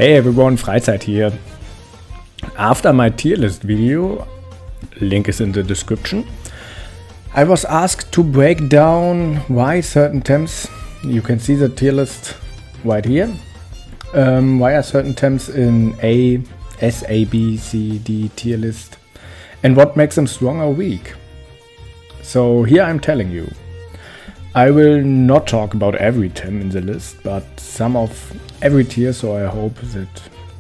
Hey everyone, Freizeit here. After my tier list video, link is in the description, I was asked to break down why certain Tems, you can see the tier list right here, why are certain Tems in A, S, A, B, C, D tier list, and what makes them strong or weak. So here I'm telling you. I will not talk about every Tem in the list, but some of every tier, so I hope that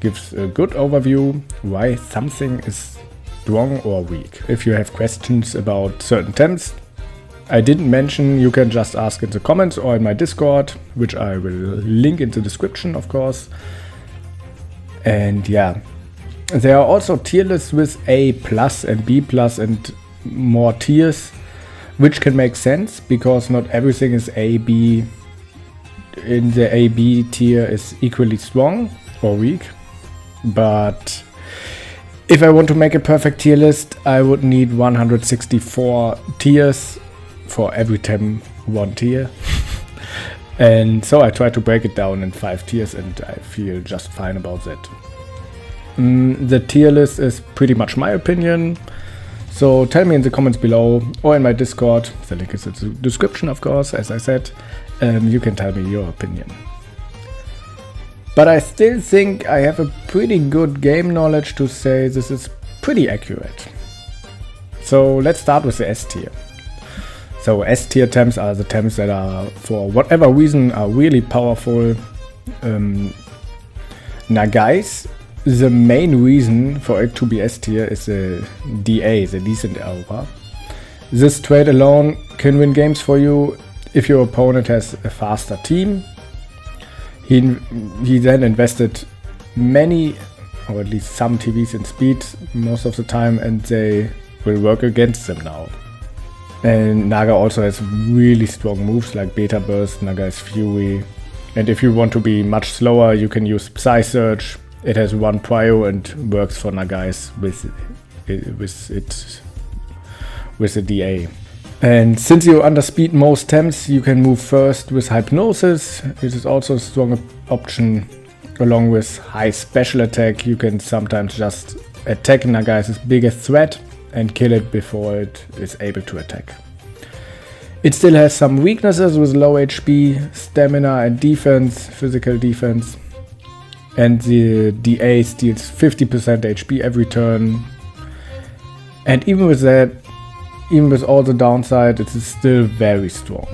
gives a good overview why something is strong or weak. If you have questions about certain Tems I didn't mention, you can just ask in the comments or in my Discord, which I will link in the description, of course. And yeah, there are also tier lists with A plus and B plus and more tiers, which can make sense because not everything is A, B. In the A, B tier is equally strong or weak. But if I want to make a perfect tier list, I would need 164 tiers for every Tem one tier. And so I try to break it down in 5 tiers and I feel just fine about that. The tier list is pretty much my opinion. So tell me in the comments below or in my Discord, the link is in the description of course, as I said, you can tell me your opinion. But I still think I have a pretty good game knowledge to say this is pretty accurate. So let's start with the S tier. So S tier Tems are the Tems that are, for whatever reason, are really powerful. Now guys, the main reason for it to be S tier is the DA, the decent aura. This trait alone can win games for you if your opponent has a faster team. He then invested many, or at least some TVs in speed most of the time, and they will work against them now. And Naga also has really strong moves like Beta Burst, Naga's Fury. And if you want to be much slower, you can use Psy Surge. It has 1 prio and works for Nagais with the DA. And since you underspeed most Tems, you can move first with Hypnosis. It is also a strong option. Along with high special attack, you can sometimes just attack Nagais' biggest threat and kill it before it is able to attack. It still has some weaknesses with low HP, stamina and defense, physical defense. And the DA steals 50% HP every turn. And even with that, even with all the downside, it is still very strong.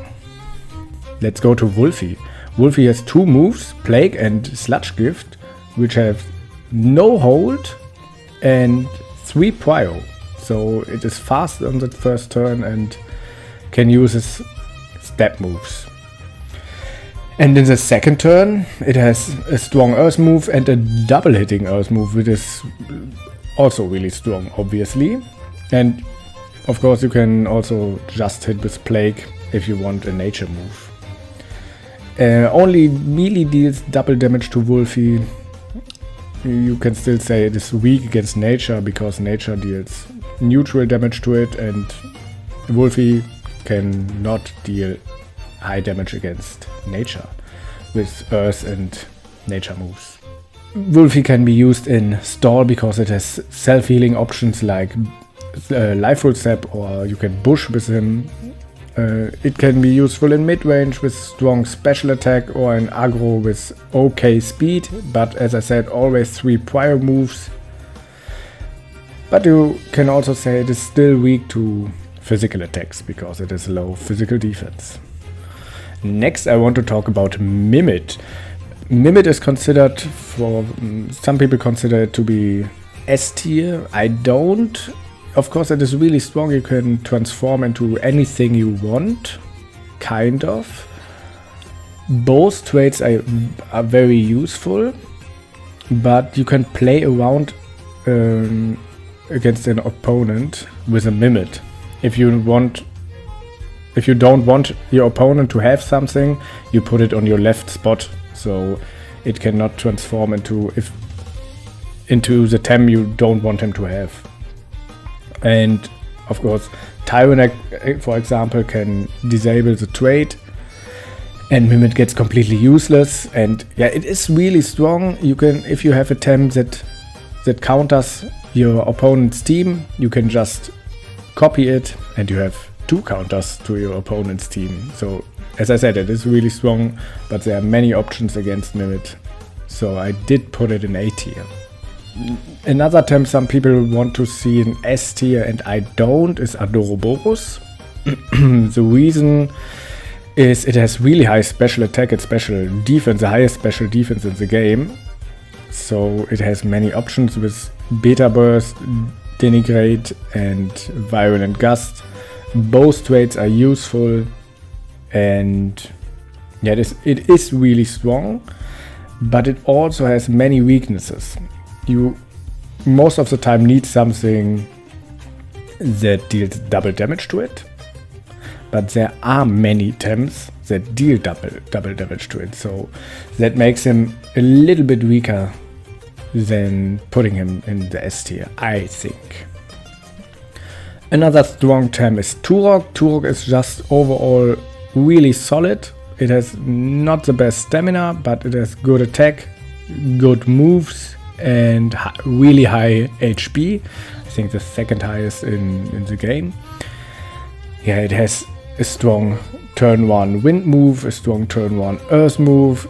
Let's go to Wolfie. Wolfie has 2 moves, Plague and Sludge Gift, which have no hold and 3 prio. So it is fast on the first turn and can use his step moves. And in the second turn, it has a strong Earth move and a double hitting Earth move, which is also really strong, obviously. And of course, you can also just hit with Plague if you want a nature move. Only melee deals double damage to Wolfie. You can still say it is weak against nature because nature deals neutral damage to it, and Wolfie can not deal high damage against nature with earth and nature moves. Wolfie can be used in stall because it has self-healing options like life roll step, or you can bush with him. It can be useful in mid-range with strong special attack or in aggro with okay speed, but as I said, always 3 prior moves. But you can also say it is still weak to physical attacks because it is low physical defense. Next I want to talk about Mimit. Mimit is considered, for some people consider it to be S tier. I don't. Of course it is really strong, you can transform into anything you want, kind of. Both traits are very useful, but you can play around against an opponent with a Mimit. If you don't want your opponent to have something, you put it on your left spot, so it cannot transform into the Tem you don't want him to have. And of course, Tyrannac, for example, can disable the trait. and Mimit gets completely useless. And yeah, it is really strong. You can, if you have a Tem that counters your opponent's team, you can just copy it and you have 2 counters to your opponent's team. So as I said, it is really strong, but there are many options against Mimit. So I did put it in A tier. Another Tem some people want to see in S tier and I don't is Adoroborus. The reason is it has really high special attack and special defense, the highest special defense in the game. So it has many options with Beta Burst, Denigrate and Virulent Gust. Both traits are useful and yeah, it is really strong, but it also has many weaknesses. You most of the time need something that deals double damage to it, but there are many Tems that deal double damage to it, so that makes him a little bit weaker than putting him in the S tier, I think. Another strong Tem is Turok. Turok is just overall really solid. It has not the best stamina, but it has good attack, good moves, and really high HP. I think the second highest in the game. Yeah, it has a strong turn 1 wind move, a strong turn 1 earth move.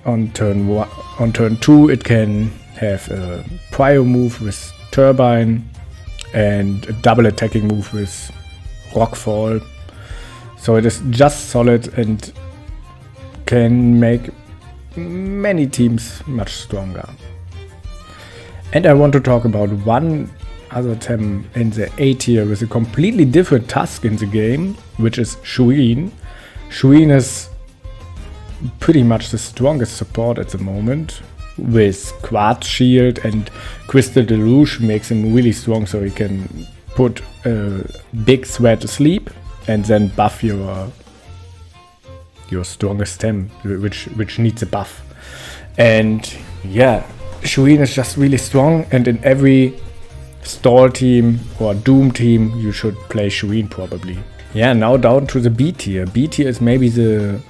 On turn 2 it can have a prio move with turbine and a double attacking move with rockfall. So it is just solid and can make many teams much stronger. And I want to talk about one other Tem in the A tier with a completely different task in the game, which is Shuin. Shuin is pretty much the strongest support at the moment, with Quartz Shield and Crystal Deluge makes him really strong, so he can put a big threat to sleep and then buff your strongest Tem, which needs a buff. And yeah, Shuin is just really strong, and in every stall team or doom team you should play Shuin probably. Yeah, now down to the B tier. B tier is maybe the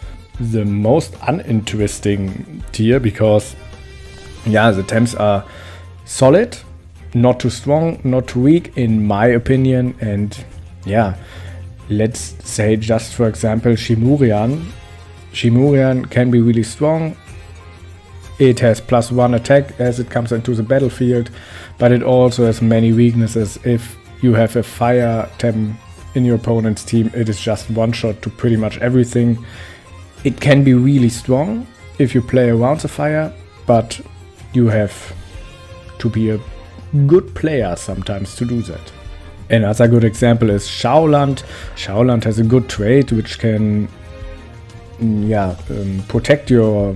most uninteresting tier because yeah, the Tems are solid, not too strong, not too weak in my opinion. And yeah, let's say just for example Shimurian. Shimurian can be really strong. It has +1 attack as it comes into the battlefield, but it also has many weaknesses. If you have a fire Tem in your opponent's team, it is just one shot to pretty much everything. It can be really strong if you play around the fire, but you have to be a good player sometimes to do that. Another good example is Showland. Showland has a good trait which can protect your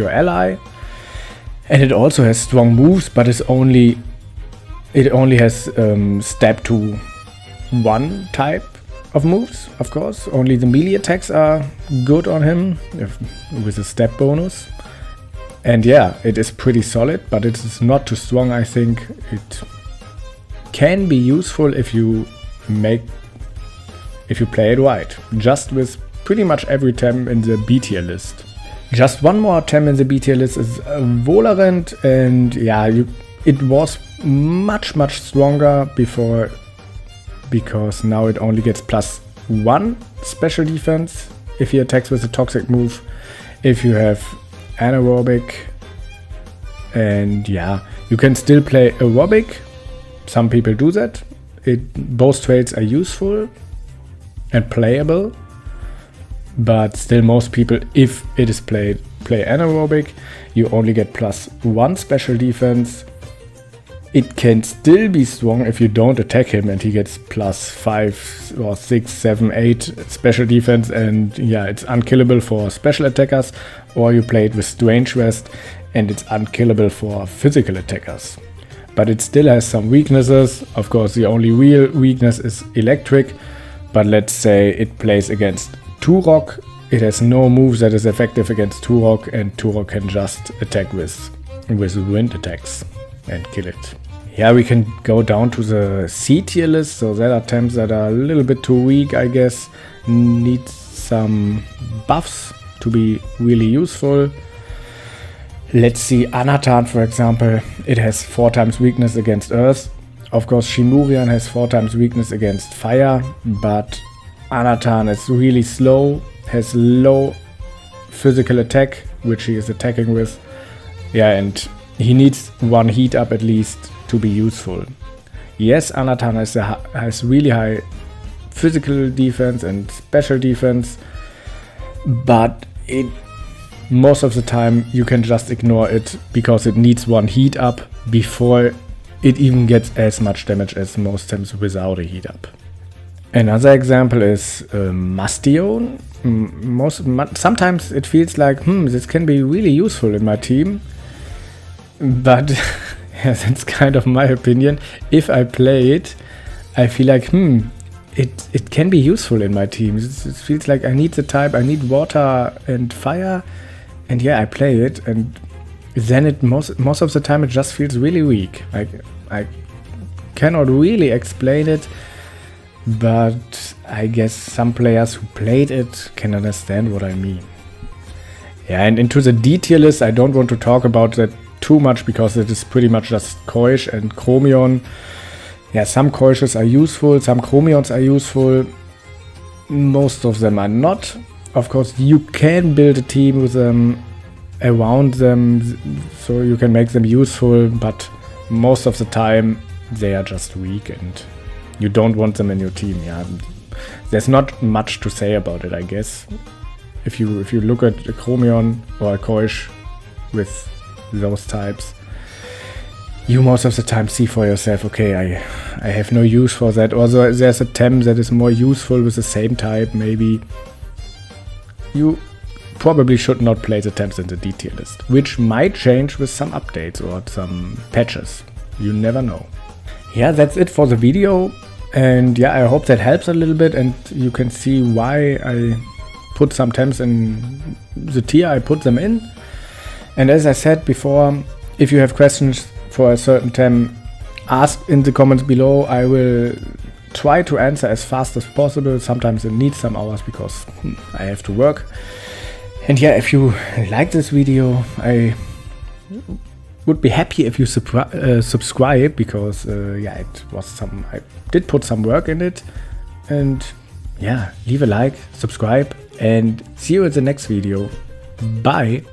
ally, and it also has strong moves, but it only has step to 1 type of moves, of course. Only the melee attacks are good on him with a step bonus. And yeah, it is pretty solid, but it is not too strong, I think. It can be useful if you play it right, just with pretty much every Tem in the B tier list. Just one more Tem in the B tier list is Volerant, and yeah, it was much stronger before, because now it only gets +1 special defense if he attacks with a toxic move, if you have anaerobic, and yeah, you can still play aerobic. Some people do that. Both traits are useful and playable, but still most people, if it is play anaerobic, you only get +1 special defense. It can still be strong if you don't attack him and he gets +5 or 6, 7, 8 special defense, and yeah, it's unkillable for special attackers, or you play it with Strange Rest and it's unkillable for physical attackers. But it still has some weaknesses. Of course, the only real weakness is electric, but let's say it plays against Turok. It has no moves that is effective against Turok, and Turok can just attack with wind attacks and kill it. Yeah, we can go down to the C tier list. So there are Tems that are a little bit too weak, I guess, need some buffs. to be really useful. Let's see Anatan, for example. It has 4 times weakness against Earth. Of course, Shimurian has 4 times weakness against Fire, but Anatan is really slow, has low physical attack, which he is attacking with. Yeah, and he needs 1 heat up at least to be useful. Yes, Anatan has really high physical defense and special defense, but most of the time you can just ignore it because it needs 1 heat up before it even gets as much damage as most Tems without a heat up. Another example is Mastion. Sometimes it feels like, this can be really useful in my team, but yeah, that's kind of my opinion. If I play it, I feel like, it can be useful in my team. It feels like I need the type, I need water and fire, and yeah, I play it, and then most of the time it just feels really weak. I cannot really explain it, but I guess some players who played it can understand what I mean. Yeah, and into the Tierlist, I don't want to talk about that too much because it is pretty much just Keusch and Chromion. Yeah, some Keusches are useful, some Chromions are useful, most of them are not. Of course, you can build a team with them, around them, so you can make them useful, but most of the time they are just weak and you don't want them in your team. Yeah, there's not much to say about it, I guess. If you look at a Chromion or a Keusch with those types, you most of the time see for yourself, okay, I have no use for that. Also, there's a Tems that is more useful with the same type, maybe. You probably should not play the Tems in the Tierlist, which might change with some updates or some patches. You never know. Yeah, that's it for the video. And yeah, I hope that helps a little bit and you can see why I put some Tems in the tier I put them in. And as I said before, if you have questions for a certain Tem, ask in the comments below. I will try to answer as fast as possible. Sometimes it needs some hours because I have to work. And yeah, if you like this video, I would be happy if you subscribe because yeah, it was I did put some work in it. And yeah, leave a like, subscribe, and see you in the next video. Bye.